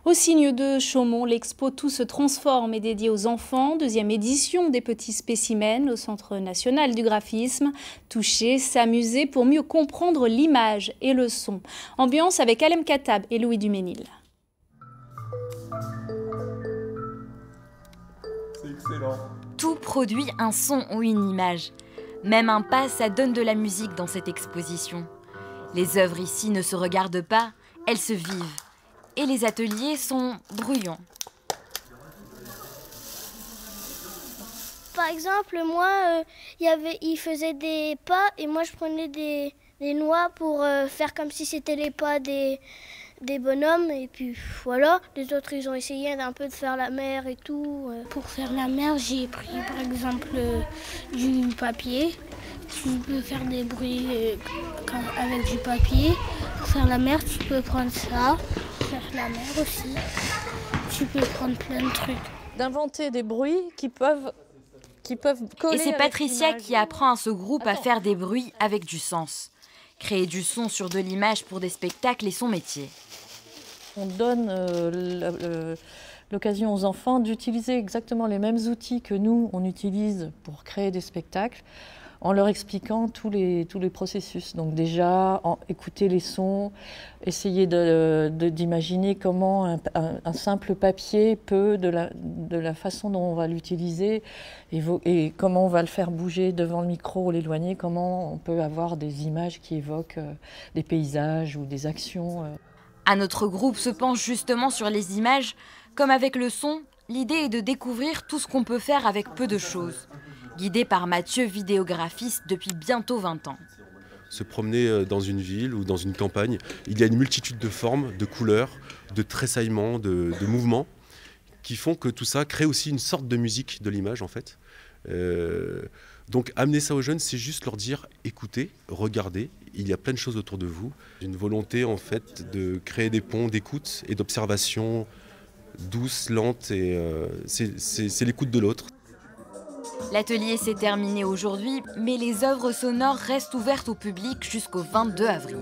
Au Signe de Chaumont, l'expo Tout se transforme est dédiée aux enfants. Deuxième édition des petits spécimens au Centre national du graphisme. Toucher, s'amuser pour mieux comprendre l'image et le son. Ambiance avec Alem Katab et Louis Duménil. C'est excellent. Tout produit un son ou une image. Même un pas, ça donne de la musique dans cette exposition. Les œuvres ici ne se regardent pas, elles se vivent. Et les ateliers sont bruyants. Par exemple, moi, il faisait des pas et moi je prenais des noix pour faire comme si c'était les pas des bonhommes. Et puis voilà, les autres ils ont essayé d'un peu de faire la mer et tout. Pour faire la mer, j'ai pris par exemple du papier. Tu peux faire des bruits avec du papier. Pour faire la mer, tu peux prendre ça. Faire la mer aussi. Tu peux prendre plein de trucs. D'inventer des bruits qui peuvent coller. Et c'est Patricia qui apprend à ce groupe à faire des bruits avec du sens. Créer du son sur de l'image pour des spectacles est son métier. On donne l'occasion aux enfants d'utiliser exactement les mêmes outils que nous, on utilise pour créer des spectacles, en leur expliquant tous les processus. Donc déjà, écouter les sons, essayer d'imaginer comment un simple papier peut, de la façon dont on va l'utiliser, et comment on va le faire bouger devant le micro ou l'éloigner, comment on peut avoir des images qui évoquent des paysages ou des actions. Un autre groupe se penche justement sur les images. Comme avec le son, l'idée est de découvrir tout ce qu'on peut faire avec peu de choses. Guidé par Mathieu, vidéographiste depuis bientôt 20 ans. Se promener dans une ville ou dans une campagne, il y a une multitude de formes, de couleurs, de tressaillements, de mouvements qui font que tout ça crée aussi une sorte de musique de l'image en fait. Donc amener ça aux jeunes, c'est juste leur dire écoutez, regardez, il y a plein de choses autour de vous. Une volonté en fait de créer des ponts d'écoute et d'observation douce, lente, et c'est l'écoute de l'autre. L'atelier s'est terminé aujourd'hui, mais les œuvres sonores restent ouvertes au public jusqu'au 22 avril.